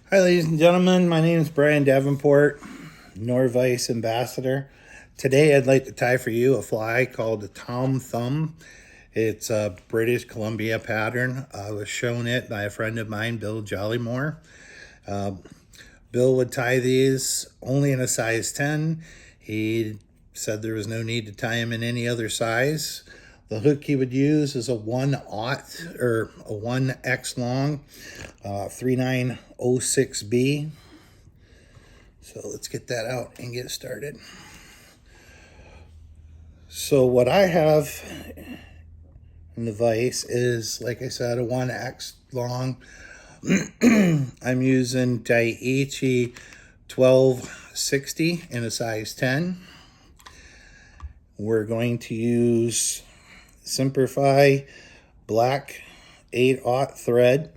Hi, ladies and gentlemen. My name is Brian Davenport, Nor-vise ambassador. Today, I'd like to tie for you a fly called the Tom Thumb. It's a British Columbia pattern. I was shown it by a friend of mine, Bill Jollymore. Bill would tie these only in a size 10. He said there was no need to tie them in any other size. The hook he would use is a 1/0 or a 1X long, 3906B. So let's get that out and get started. So what I have in the vise is, like I said, a 1X long. I'm using Daiichi 1260 in a size 10. We're going to use Simplify black 8/0 thread.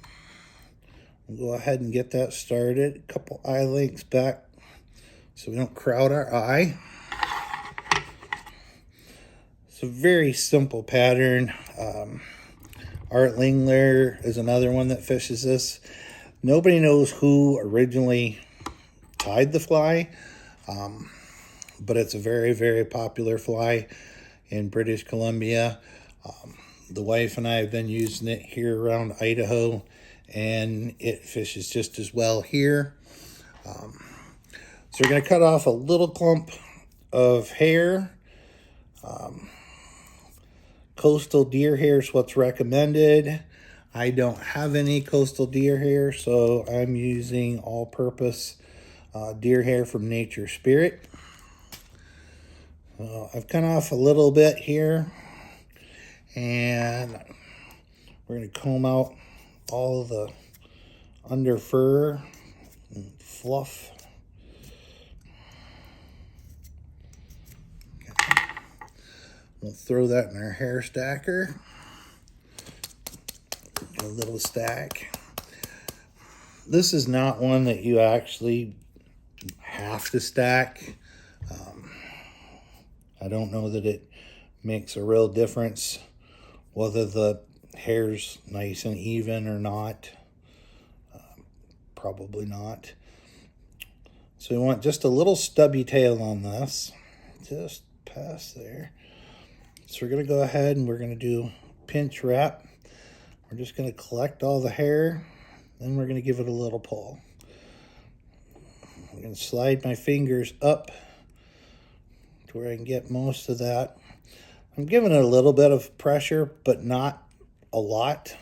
We'll go ahead and get that started. A couple eye lengths back so we don't crowd our eye. It's a very simple pattern. Art Lingler is another one that fishes this. Nobody knows who originally tied the fly, but it's a very, very popular fly in British Columbia. The wife and I have been using it here around Idaho, and it fishes just as well here. So we're going to cut off a little clump of hair. Coastal deer hair is what's recommended. I don't have any coastal deer hair, so I'm using all-purpose deer hair from Nature Spirit. I've cut off a little bit here, and we're going to comb out all the under fur and fluff. We'll throw that in our hair stacker. Get a little stack. This is not one that you actually have to stack. I don't know that it makes a real difference whether the hair's nice and even or not. Probably not. So we want just a little stubby tail on this. Just past there. So we're going to go ahead and we're going to do pinch wrap. We're just going to collect all the hair. Then we're going to give it a little pull. I'm going to slide my fingers up to where I can get most of that. I'm giving it a little bit of pressure, but not a lot.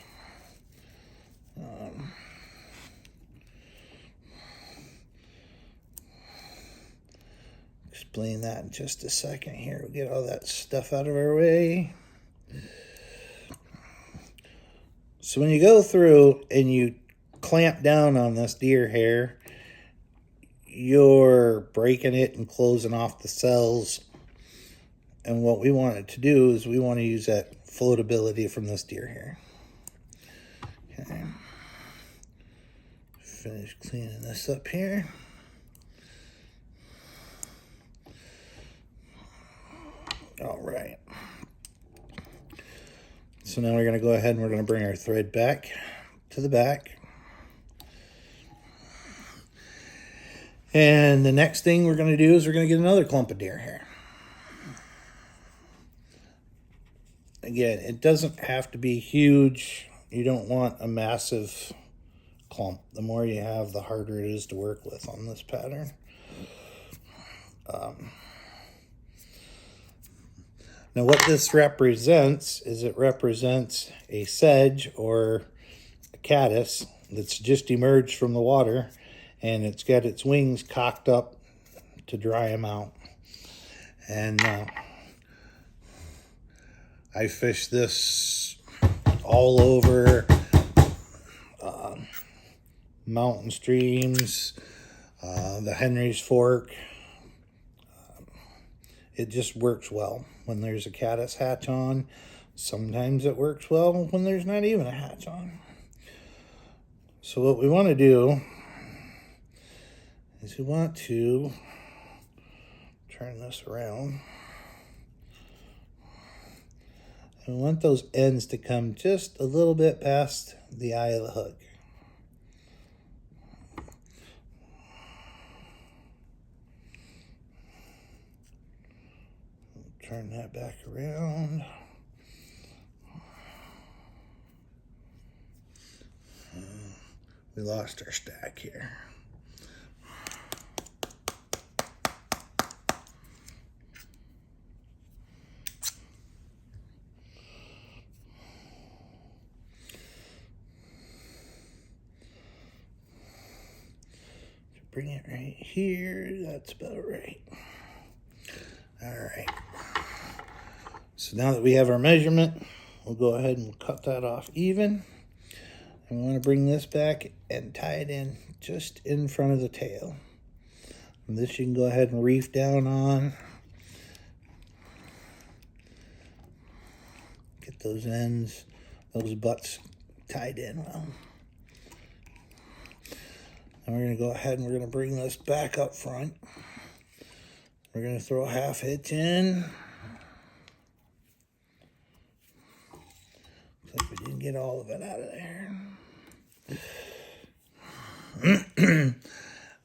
Explain that in just a second here. We'll get all that stuff out of our way. So when you go through and you clamp down on this deer hair, you're breaking it and closing off the cells. And what we want it to do is we want to use that floatability from this deer hair. Okay. Finish cleaning this up here. All right. So now we're going to go ahead and we're going to bring our thread back to the back. And the next thing we're going to do is we're going to get another clump of deer hair. Again, it doesn't have to be huge. You don't want a massive clump. The more you have, the harder it is to work with on this pattern. Now what this represents is it represents a sedge or a caddis that's just emerged from the water, and it's got its wings cocked up to dry them out. And I fish this all over mountain streams, the Henry's Fork. It just works well when there's a caddis hatch on. Sometimes it works well when there's not even a hatch on. So what we want to do is we want to turn this around. And we want those ends to come just a little bit past the eye of the hook. Turn that back around. We lost our stack here. Bring it right here. That's about right. All right. So now that we have our measurement, we'll go ahead and cut that off even. And we want to bring this back and tie it in just in front of the tail. And this you can go ahead and reef down on. Get those ends, those butts tied in well. And we're going to go ahead and we're going to bring this back up front. We're going to throw a half hitch in. Looks like we didn't get all of it out of there.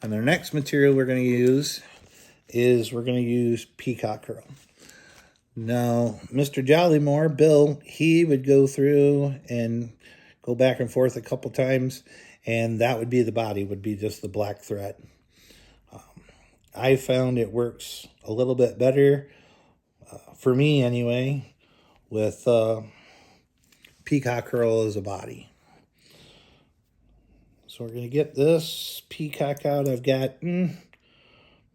And our next material we're going to use is we're going to use peacock herl. Now, Mr. Jollymore, Bill, he would go through and go back and forth a couple times, and that would be the body, would be just the black thread. I found it works a little bit better, for me anyway, with peacock herl as a body. So we're going to get this peacock out. I've got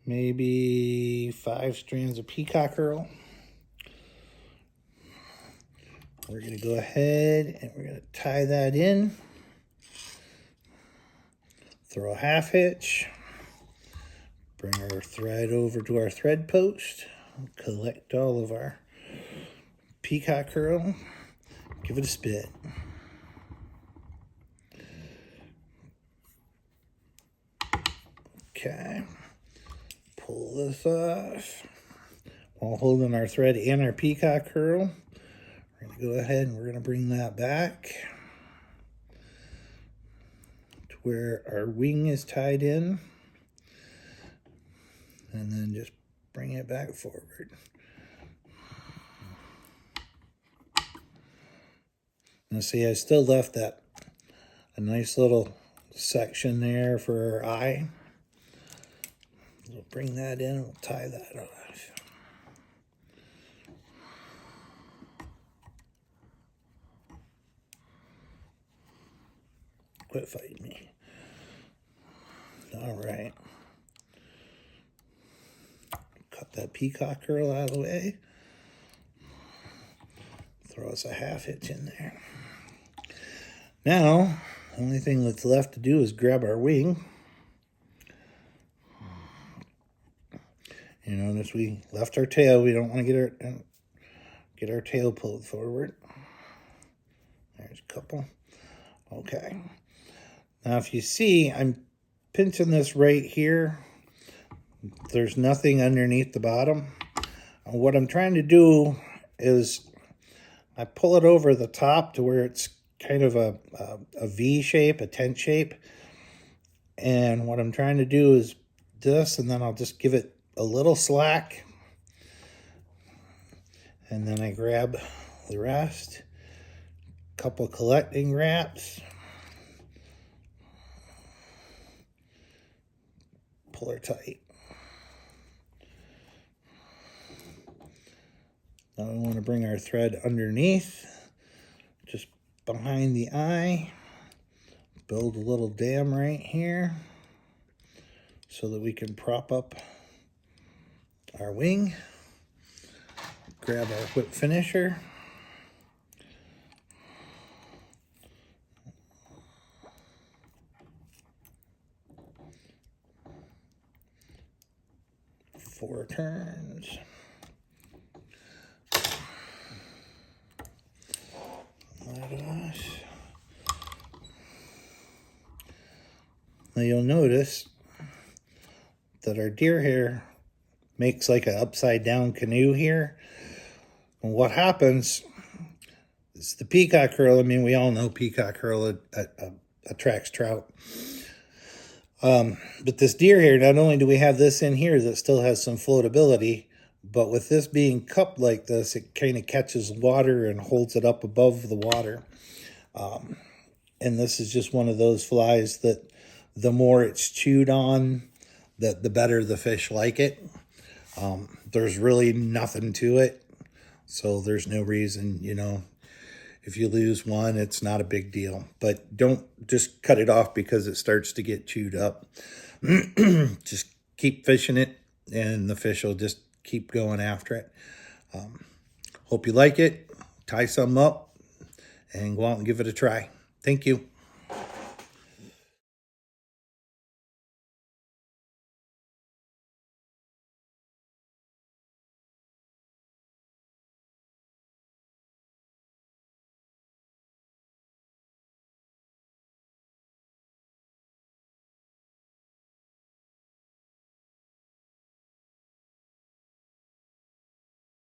maybe 5 strands of peacock herl. We're going to go ahead and we're going to tie that in. Throw a half hitch. Bring our thread over to our thread post. Collect all of our peacock herl. Give it a spit. Okay. Pull this off. While holding our thread and our peacock herl, we're going to go ahead and we're going to bring that back to where our wing is tied in. And then just bring it back forward. Now see, I still left a nice little section there for our eye. We'll bring that in and we'll tie that off. Quit fighting me. All right. Cut that peacock herl out of the way. Throw us a half hitch in there. Now, the only thing that's left to do is grab our wing. You notice we left our tail. We don't want to get our tail pulled forward. There's a couple. Okay. Now, if you see, I'm pinching this right here. There's nothing underneath the bottom. And what I'm trying to do is I pull it over the top to where it's kind of a V shape, a tent shape. And what I'm trying to do is this, and then I'll just give it a little slack. And then I grab the rest. Couple collecting wraps. Pull her tight. Now we want to bring our thread underneath, just behind the eye. Build a little dam right here so that we can prop up our wing. Grab our whip finisher. Four turns. Now you'll notice that our deer hair makes like an upside down canoe here. And what happens is the peacock herl, I mean, we all know peacock herl attracts trout. But this deer hair, not only do we have this in here that still has some floatability, But with this being cupped like this, it kind of catches water and holds it up above the water. And this is just one of those flies that the more it's chewed on, the better the fish like it. There's really nothing to it. So there's no reason, if you lose one, it's not a big deal. But don't just cut it off because it starts to get chewed up. Just keep fishing it, and the fish will just keep going after it. Hope you like it. Tie some up and go out and give it a try. Thank you.